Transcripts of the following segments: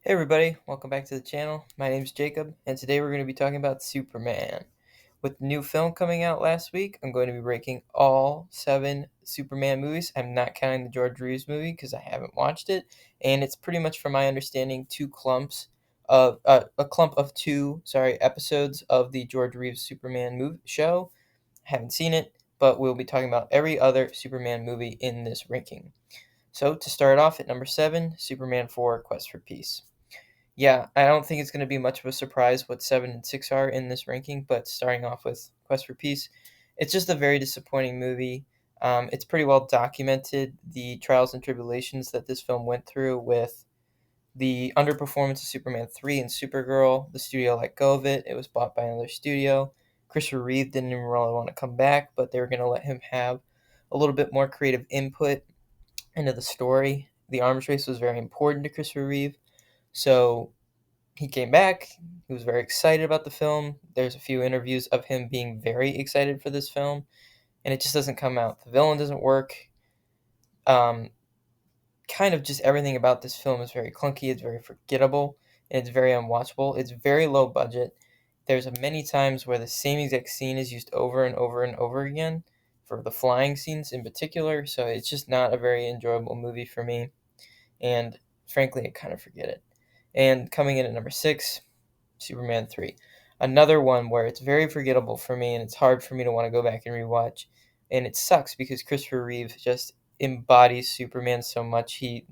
Hey everybody, welcome back to the channel. My name's Jacob, and today we're going to be talking about Superman. With the new film coming out last week, I'm going to be ranking all 7 Superman movies. I'm not counting the George Reeves movie because I haven't watched it, and it's pretty much, from my understanding, a clump of episodes of the George Reeves Superman movie show. I haven't seen it, but we'll be talking about every other Superman movie in this ranking. So to start off at number 7, Superman 4: Quest for Peace. Yeah, I don't think it's going to be much of a surprise what 7 and 6 are in this ranking, but starting off with Quest for Peace, it's just a very disappointing movie. It's pretty well documented the trials and tribulations that this film went through with the underperformance of Superman 3 and Supergirl. The studio let go of it. It was bought by another studio. Christopher Reeve didn't even really want to come back, but they were going to let him have a little bit more creative input into the story. The arms race was very important to Christopher Reeve, so he came back. He was very excited about the film. There's a few interviews of him being very excited for this film, and it just doesn't come out. The villain doesn't work. Um, Kind of just everything about this film is very clunky. It's very forgettable, and it's very unwatchable. It's very low budget. There's many times where the same exact scene is used over and over and over again, for the flying scenes in particular. So it's just not a very enjoyable movie for me, and frankly, I kind of forget it. And coming in at number 6, Superman 3. Another one where it's very forgettable for me and it's hard for me to want to go back and rewatch. And it sucks because Christopher Reeve just embodies Superman so much. He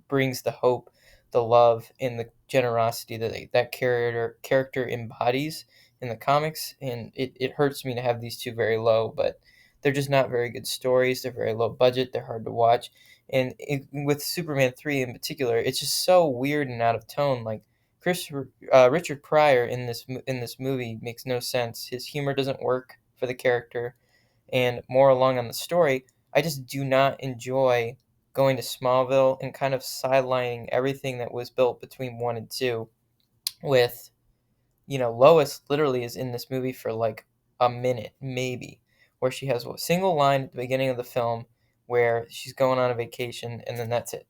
brings the hope, the love, and the generosity that character embodies in the comics. And it hurts me to have these two very low, but they're just not very good stories. They're very low budget. They're hard to watch. And with Superman 3 in particular, it's just so weird and out of tone. Like, Richard Pryor in this movie makes no sense. His humor doesn't work for the character, and more along on the story, I just do not enjoy going to Smallville and kind of sidelining everything that was built between 1 and 2. With, Lois literally is in this movie for like a minute, maybe, where she has a single line at the beginning of the film where she's going on a vacation, and then that's it.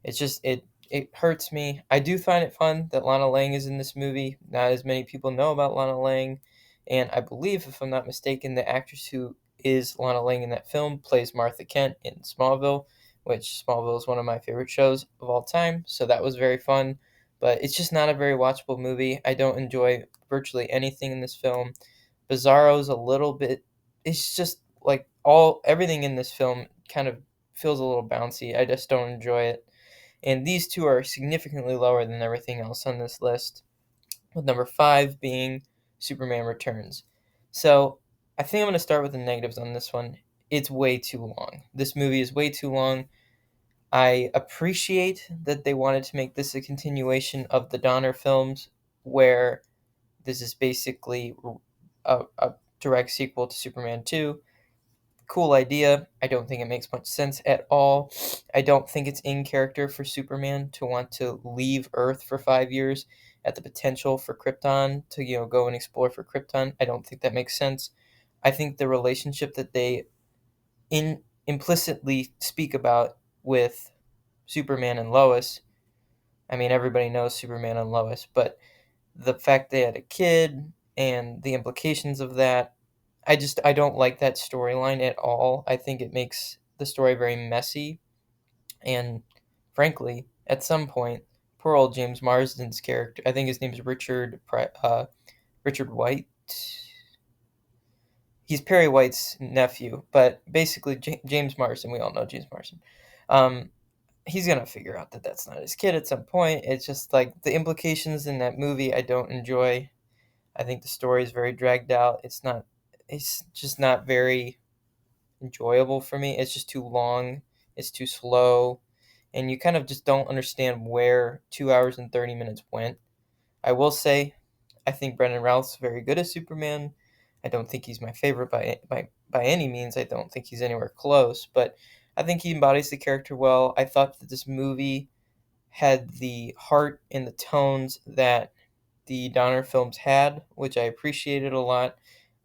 It hurts me. I do find it fun that Lana Lang is in this movie. Not as many people know about Lana Lang, and I believe, if I'm not mistaken, the actress who is Lana Lang in that film plays Martha Kent in Smallville, which Smallville is one of my favorite shows of all time. So that was very fun, but it's just not a very watchable movie. I don't enjoy virtually anything in this film. Bizarro's a little bit. It's just like everything in this film kind of feels a little bouncy. I just don't enjoy it, and these two are significantly lower than everything else on this list, with number 5 being Superman Returns. So I think I'm going to start with the negatives on this one. It's way too long. This movie is way too long. I appreciate that they wanted to make this a continuation of the Donner films, where this is basically a direct sequel to Superman 2. Cool idea. I don't think it makes much sense at all. I don't think it's in character for Superman to want to leave Earth for 5 years at the potential for Krypton to, go and explore for Krypton. I don't think that makes sense. I think the relationship that they implicitly speak about with Superman and Lois, I mean, everybody knows Superman and Lois, but the fact they had a kid and the implications of that, I don't like that storyline at all. I think it makes the story very messy, and frankly, at some point, poor old James Marsden's character, I think his name is Richard White. He's Perry White's nephew, but basically James Marsden. We all know James Marsden. Um, he's gonna figure out that that's not his kid at some point. It's just like the implications in that movie I don't enjoy. I think the story is very dragged out. It's just not very enjoyable for me. It's just too long. It's too slow, and you kind of just don't understand where 2 hours and 30 minutes went. I will say, I think Brendan Routh's very good as Superman. I don't think he's my favorite by any means. I don't think he's anywhere close, but I think he embodies the character well. I thought that this movie had the heart and the tones that the Donner films had, which I appreciated a lot.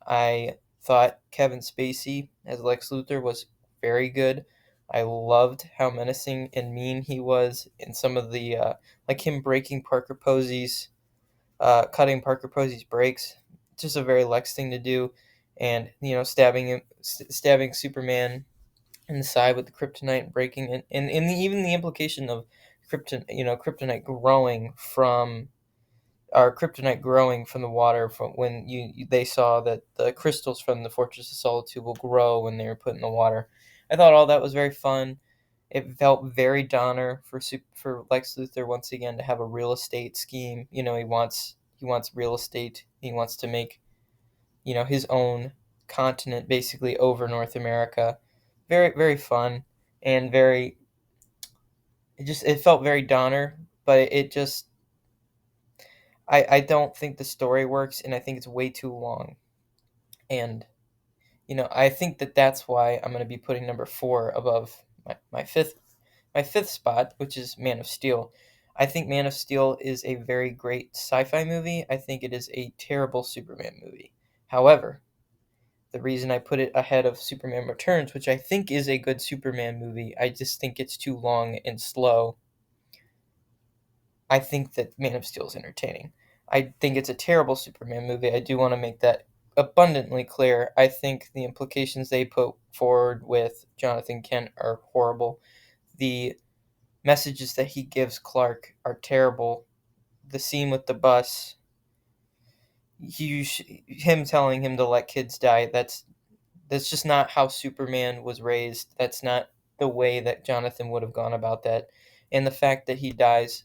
I thought Kevin Spacey as Lex Luthor was very good. I loved how menacing and mean he was in some of the like him breaking Parker Posey's cutting Parker Posey's brakes. Just a very Lex thing to do, and stabbing Superman in the side with the kryptonite, breaking it, and even the implication of kryptonite growing from the water from when they saw that the crystals from the Fortress of Solitude will grow when they were put in the water. I thought all that was very fun. It felt very Donner for Lex Luthor once again to have a real estate scheme. He wants real estate. He wants to make his own continent basically over North America. Very very fun and very it felt very Donner, but it just I don't think the story works, and I think it's way too long. And I think that's why I'm going to be putting number 4 above my fifth spot, which is Man of Steel. I think Man of Steel is a very great sci-fi movie. I think it is a terrible Superman movie. However, the reason I put it ahead of Superman Returns, which I think is a good Superman movie, I just think it's too long and slow. I think that Man of Steel is entertaining. I think it's a terrible Superman movie. I do want to make that abundantly clear. I think the implications they put forward with Jonathan Kent are horrible. The messages that he gives Clark are terrible. The scene with the bus, him telling him to let kids die, that's just not how Superman was raised. That's not the way that Jonathan would have gone about that. And the fact that he dies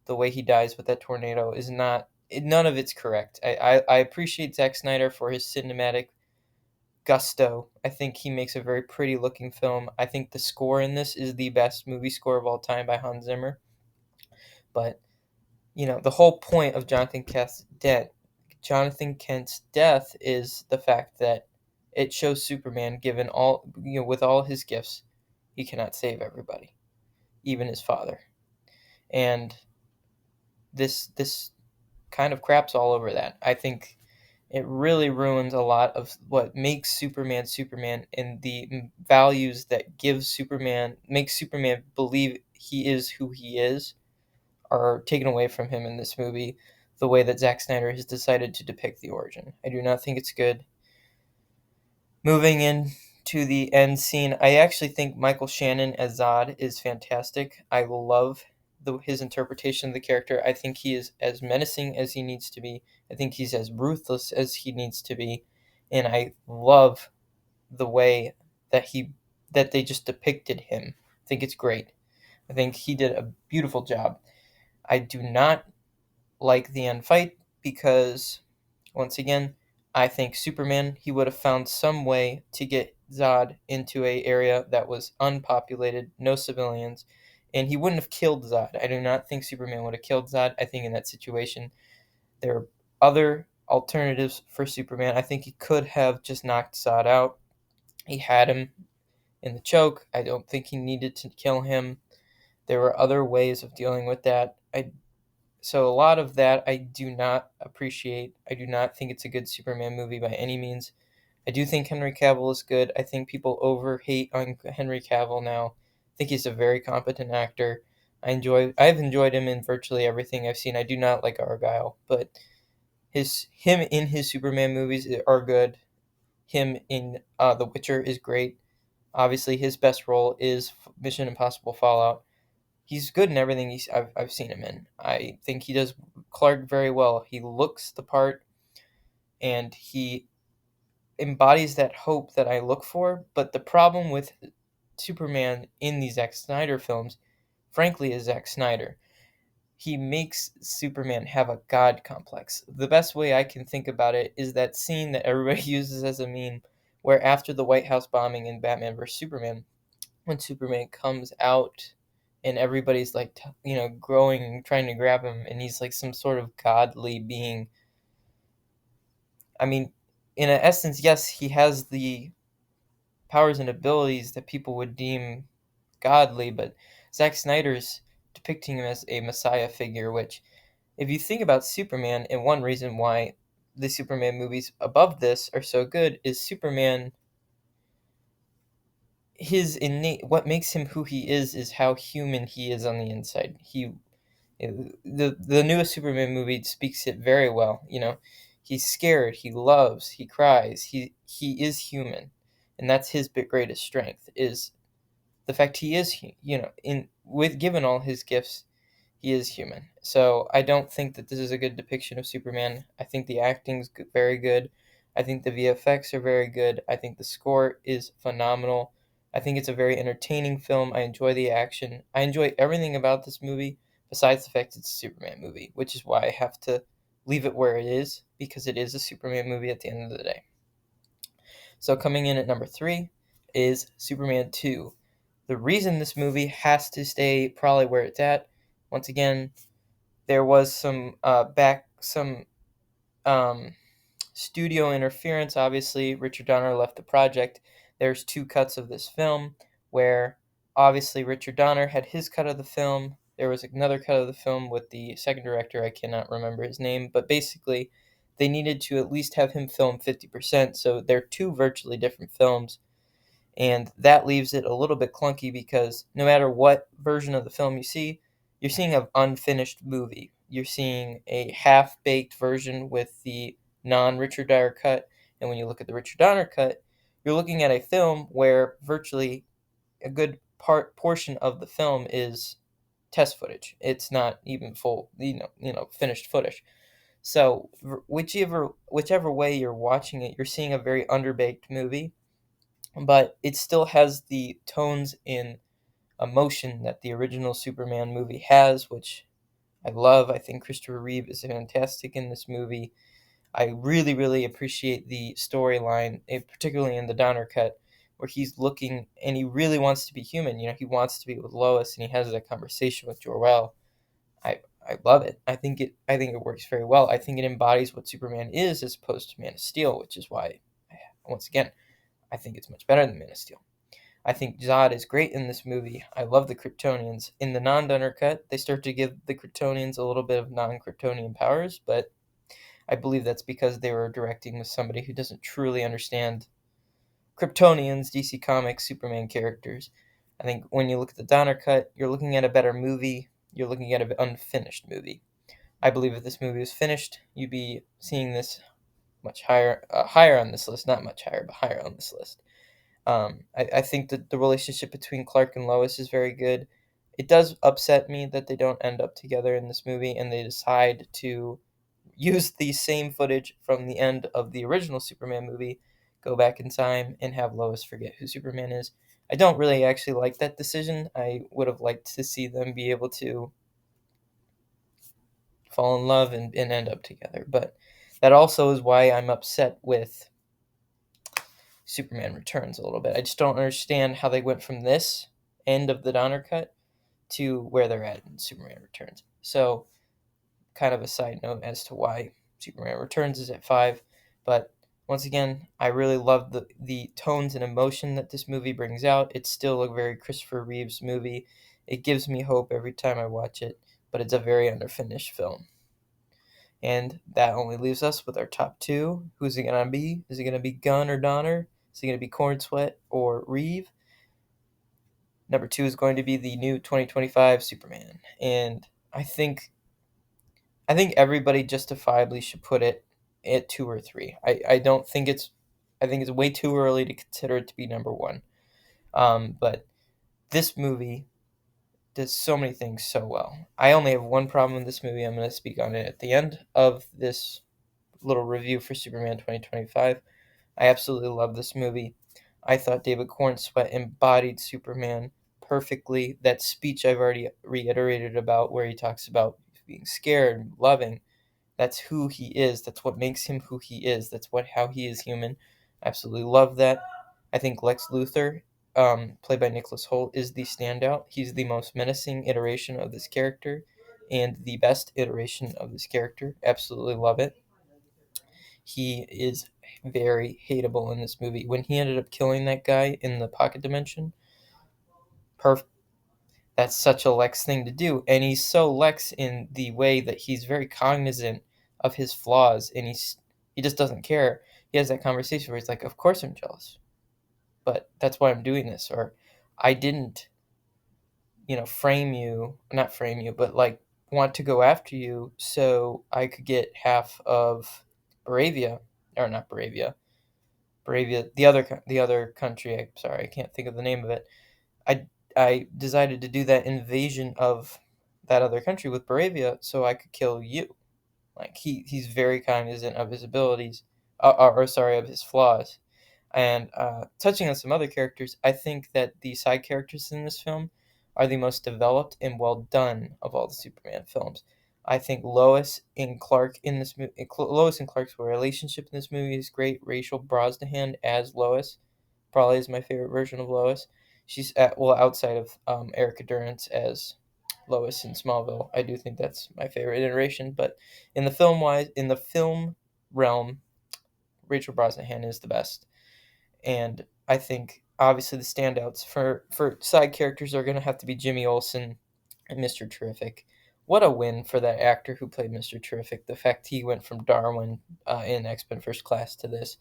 the way he dies with that tornado is none of it's correct. I appreciate Zack Snyder for his cinematic gusto. I think he makes a very pretty looking film. I think the score in this is the best movie score of all time by Hans Zimmer. But the whole point of Jonathan Kent's death is the fact that it shows Superman, given with all his gifts, he cannot save everybody, even his father. And this kind of craps all over that. I think it really ruins a lot of what makes Superman Superman, and the values that makes Superman believe he is who he is are taken away from him in this movie, the way that Zack Snyder has decided to depict the origin. I do not think it's good. Moving in to the end scene, I actually think Michael Shannon as Zod is fantastic. I love his interpretation of the character. I think he is as menacing as he needs to be. I think he's as ruthless as he needs to be, and I love the way that they just depicted him. I think it's great. I think he did a beautiful job. I do not like the end fight because, once again, I think Superman, he would have found some way to get Zod into a area that was unpopulated, no civilians, and he wouldn't have killed Zod. I do not think Superman would have killed Zod. I think in that situation there are other alternatives for Superman. I think he could have just knocked Zod out. He had him in the choke. I don't think he needed to kill him. There were other ways of dealing with that. So a lot of that I do not appreciate. I do not think it's a good Superman movie by any means. I do think Henry Cavill is good. I think people overhate on Henry Cavill now. I think he's a very competent actor. I've enjoyed him in virtually everything I've seen. I do not like Argyle, but him in his Superman movies are good. Him in The Witcher is great. Obviously, his best role is Mission Impossible Fallout. He's good in everything I've seen him in. I think he does Clark very well. He looks the part, and he embodies that hope that I look for. But the problem with Superman in these Zack Snyder films, frankly, is Zack Snyder. He makes Superman have a god complex. The best way I can think about it is that scene that everybody uses as a meme, where after the White House bombing in Batman vs Superman, when Superman comes out and everybody's like, growing, trying to grab him, and he's like some sort of godly being. I mean, in essence, yes, he has the powers and abilities that people would deem godly, but Zack Snyder's depicting him as a messiah figure, which, if you think about Superman, and one reason why the Superman movies above this are so good is Superman his innate, what makes him who he is how human he is on the inside. The newest Superman movie speaks it very well. He's scared, he loves, he cries, he is human, and that's his greatest strength, is the fact he is in with given all his gifts, he is human. So I don't think that this is a good depiction of Superman. I think the acting's very good. I think the VFX are very good. I think the score is phenomenal. I think it's a very entertaining film. I enjoy the action. I enjoy everything about this movie besides the fact it's a Superman movie, which is why I have to leave it where it is, because it is a Superman movie at the end of the day. So coming in at number 3 is Superman 2. The reason this movie has to stay probably where it's at, once again, there was some um, studio interference. Obviously, Richard Donner left the project. There's 2 cuts of this film where obviously Richard Donner had his cut of the film. There was another cut of the film with the second director. I cannot remember his name, but basically they needed to at least have him film 50%. So they're 2 virtually different films. And that leaves it a little bit clunky because no matter what version of the film you see, you're seeing an unfinished movie. You're seeing a half-baked version with the non-Richard Donner cut, and when you look at the Richard Donner cut, you're looking at a film where virtually a good portion of the film is test footage. It's not even full, finished footage. So whichever way you're watching it, you're seeing a very underbaked movie, but it still has the tones and emotion that the original Superman movie has, which I love. I think Christopher Reeve is fantastic in this movie. I really, really appreciate the storyline, particularly in the Donner cut, where he's looking and he really wants to be human. He wants to be with Lois, and he has that conversation with Jor-El. I love it. I think it works very well. I think it embodies what Superman is as opposed to Man of Steel, which is why, once again, I think it's much better than Man of Steel. I think Zod is great in this movie. I love the Kryptonians. In the non-Donner cut, they start to give the Kryptonians a little bit of non-Kryptonian powers, but I believe that's because they were directing with somebody who doesn't truly understand Kryptonians, DC Comics, Superman characters. I think when you look at the Donner cut, you're looking at a better movie. You're looking at an unfinished movie. I believe if this movie was finished, you'd be seeing this much higher on this list. Not much higher, but higher on this list. I think that the relationship between Clark and Lois is very good. It does upset me that they don't end up together in this movie and they decide to use the same footage from the end of the original Superman movie, go back in time, and have Lois forget who Superman is. I don't really actually like that decision. I would have liked to see them be able to fall in love and end up together. But that also is why I'm upset with Superman Returns a little bit. I just don't understand how they went from this end of the Donner cut to where they're at in Superman Returns. So, kind of a side note as to why Superman Returns is at 5. But once again, I really love the tones and emotion that this movie brings out. It's still a very Christopher Reeves movie. It gives me hope every time I watch it, but it's a very underfinished film. And that only leaves us with our top 2. Who's it going to be? Is it going to be Gunn or Donner? Is it going to be Corn Sweat or Reeve? Number 2 is going to be the new 2025 Superman. And I think everybody justifiably should put it at 2 or 3. I don't think I think it's way too early to consider it to be number 1. But this movie does so many things so well. I only have one problem with this movie. I'm going to speak on it at the end of this little review for Superman 2025. I absolutely love this movie. I thought David Cornsweet embodied Superman perfectly. That speech I've already reiterated about, where he talks about being scared, loving, that's who he is. That's what makes him who he is. That's how he is human. I absolutely love that. I think Lex Luthor, played by Nicholas Hoult, is the standout. He's the most menacing iteration of this character and the best iteration of this character. Absolutely love it. He is very hateable in this movie. When he ended up killing that guy in the pocket dimension, perfect. That's such a Lex thing to do, and he's so Lex in the way that he's very cognizant of his flaws, and he just doesn't care. He has that conversation where he's like, "Of course I'm jealous. but that's why I'm doing this. Or I didn't, frame you, not frame you, but like want to go after you so I could get half of Bravia, or not Bravia, Bravia, the other country. Sorry, I can't think of the name of it. I I decided to do that invasion of that other country with Bravia so I could kill you. Like he's very cognizant of his abilities, or sorry, of his flaws. And touching on some other characters, I think that the side characters in this film are the most developed and well done of all the Superman films. I think Lois and Clark in this movie, Lois and Clark's relationship in this movie is great. Rachel Brosnahan as Lois probably is my favorite version of Lois. She's outside of Erica Durance as Lois in Smallville. I do think that's my favorite iteration, but in the film realm, Rachel Brosnahan is the best. And I think obviously the standouts for side characters are going to have to be Jimmy Olsen and Mr. Terrific. What a win for that actor who played Mr. Terrific. The fact he went from Darwin in X-Men First Class to this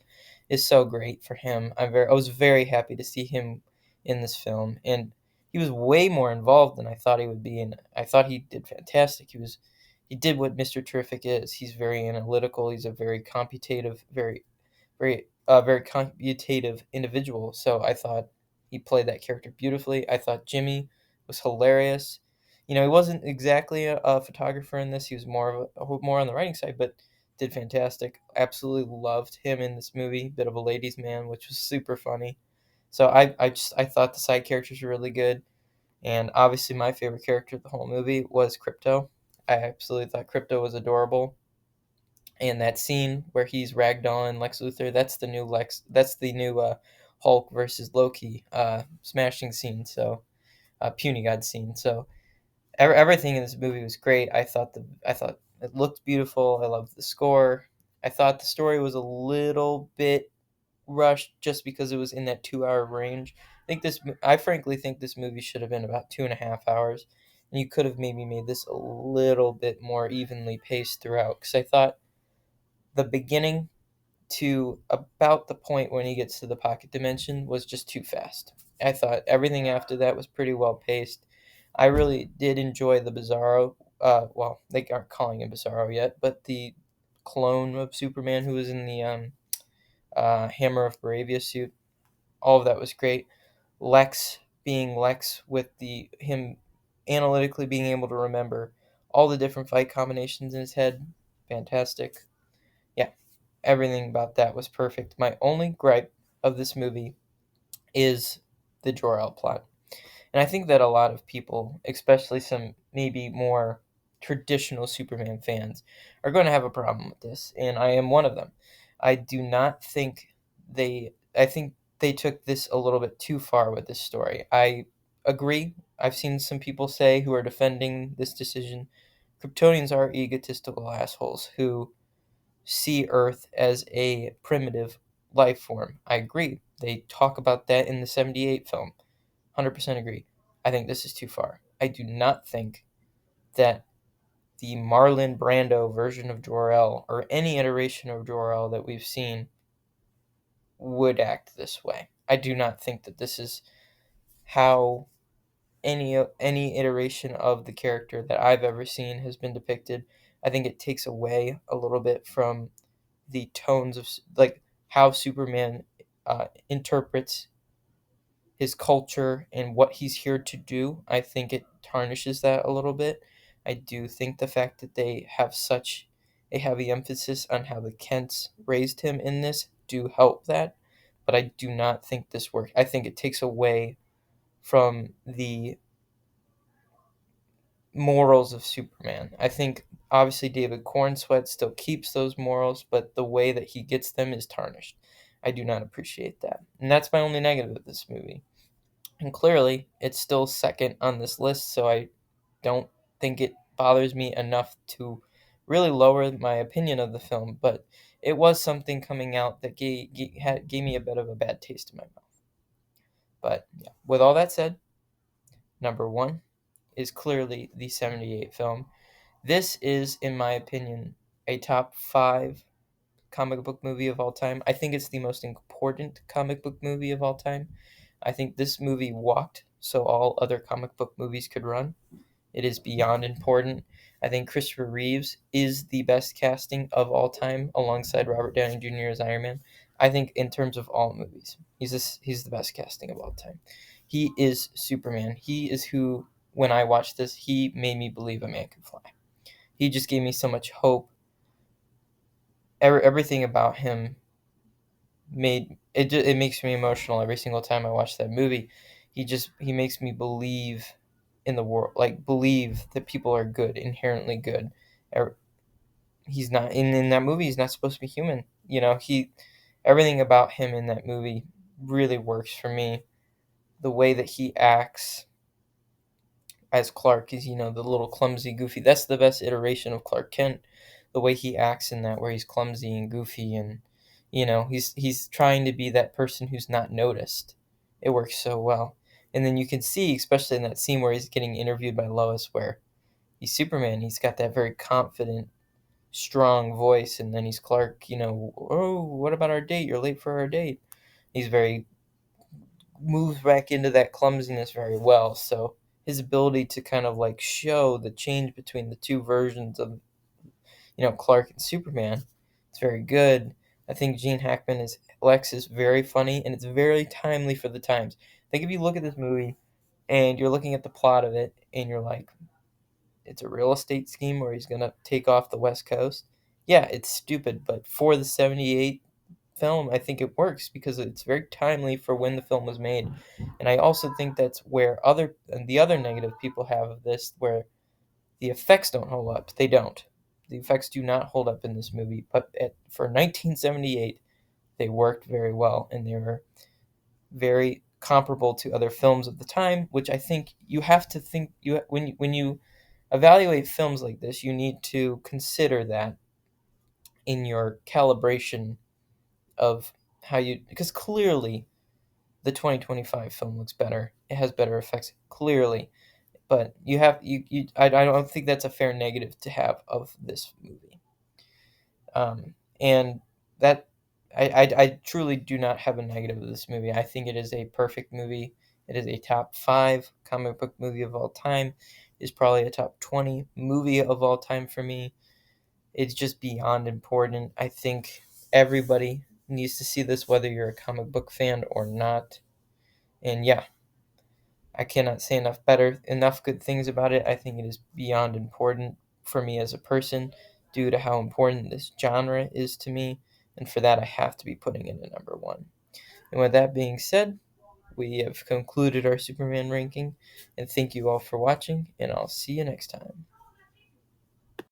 is so great for him. I was very happy to see him in this film, and he was way more involved than I thought he would be. And I thought he did fantastic. He did what Mr. Terrific is. He's very analytical. He's a very computative, very computative individual. So I thought he played that character beautifully. I thought Jimmy was hilarious. He wasn't exactly a photographer in this. He was more on the writing side, but did fantastic. Absolutely loved him in this movie. Bit of a ladies' man, which was super funny. So I thought the side characters were really good, and obviously my favorite character of the whole movie was Crypto. I absolutely thought Crypto was adorable. And that scene where he's ragdolling Lex Luthor, that's the new Hulk versus Loki smashing scene. So puny god scene. So everything in this movie was great. I thought it looked beautiful. I loved the score. I thought the story was a little bit rushed just because it was in that 2 hour range. I frankly think this movie should have been about 2.5 hours, and you could have maybe made this a little bit more evenly paced throughout. Because I thought the beginning to about the point when he gets to the pocket dimension was just too fast. I thought everything after that was pretty well paced. I really did enjoy the Bizarro. Well, they aren't calling him Bizarro yet, but the clone of Superman who was in the Hammer of Bravia suit. All of that was great. Lex being Lex with the him analytically being able to remember all the different fight combinations in his head. Fantastic. Yeah, everything about that was perfect. My only gripe of this movie is the Jor-El plot. And I think that a lot of people, especially some maybe more traditional Superman fans, are going to have a problem with this, and I am one of them. I do not think I think they took this a little bit too far with this story. I agree. I've seen some people say who are defending this decision, Kryptonians are egotistical assholes who see Earth as a primitive life form. I agree. They talk about that in the 78 film. 100% agree. I think this is too far. I do not think that the Marlon Brando version of Jor-El or any iteration of Jor-El that we've seen would act this way. I do not think that this is how any iteration of the character that I've ever seen has been depicted. I think it takes away a little bit from the tones of like how Superman interprets his culture and what he's here to do. I think it tarnishes that a little bit. I do think the fact that they have such a heavy emphasis on how the Kents raised him in this do help that, but I do not think this works. I think it takes away from the morals of Superman. I think obviously David Cornsweet still keeps those morals, but the way that he gets them is tarnished. I do not appreciate that. And that's my only negative of this movie. And clearly, it's still second on this list, so I don't think it bothers me enough to really lower my opinion of the film, but it was something coming out that gave me a bit of a bad taste in my mouth. But yeah, with all that said, number one is clearly the 78 film. This is, in my opinion, a top 5 comic book movie of all time. I think it's the most important comic book movie of all time. I think this movie walked so all other comic book movies could run. It is beyond important. I think Christopher Reeves is the best casting of all time, alongside Robert Downey Jr. as Iron Man. I think in terms of all movies, he's the best casting of all time. He is Superman. He is who, when I watched this, he made me believe a man can fly. He just gave me so much hope. Everything about him it makes me emotional every single time I watch that movie. He makes me believe in the world, like believe that people are good, inherently good. Er- He's not in that movie. He's not supposed to be human. Everything about him in that movie really works for me. The way that he acts as Clark is, the little clumsy, goofy. That's the best iteration of Clark Kent. The way he acts in that, where he's clumsy and goofy, and he's trying to be that person who's not noticed. It works so well. And then you can see, especially in that scene where he's getting interviewed by Lois, where he's Superman. He's got that very confident, strong voice, and then he's Clark. Oh, what about our date? You're late for our date. He's very moves back into that clumsiness very well. So his ability to kind of like show the change between the two versions of Clark and Superman, it's very good. I think Gene Hackman is Lex is very funny, and it's very timely for the times. I think if you look at this movie and you're looking at the plot of it and you're like, it's a real estate scheme where he's gonna take off the West Coast. Yeah, it's stupid, but for the '78 film, I think it works because it's very timely for when the film was made. And I also think that's where the other negative people have of this, where the effects don't hold up. They don't. The effects do not hold up in this movie, but for 1978, they worked very well, and they were very comparable to other films of the time, which I think you have to think when you evaluate films like this, you need to consider that in your calibration of how you, because clearly the 2025 film looks better. It has better effects, clearly, but I don't think that's a fair negative to have of this movie. And that I truly do not have a negative of this movie. I think it is a perfect movie. It is a top 5 comic book movie of all time. It's probably a top 20 movie of all time for me. It's just beyond important. I think everybody needs to see this, whether you're a comic book fan or not. And yeah, I cannot say enough good things about it. I think it is beyond important for me as a person due to how important this genre is to me. And for that, I have to be putting it at number 1. And with that being said, we have concluded our Superman ranking. And thank you all for watching, and I'll see you next time.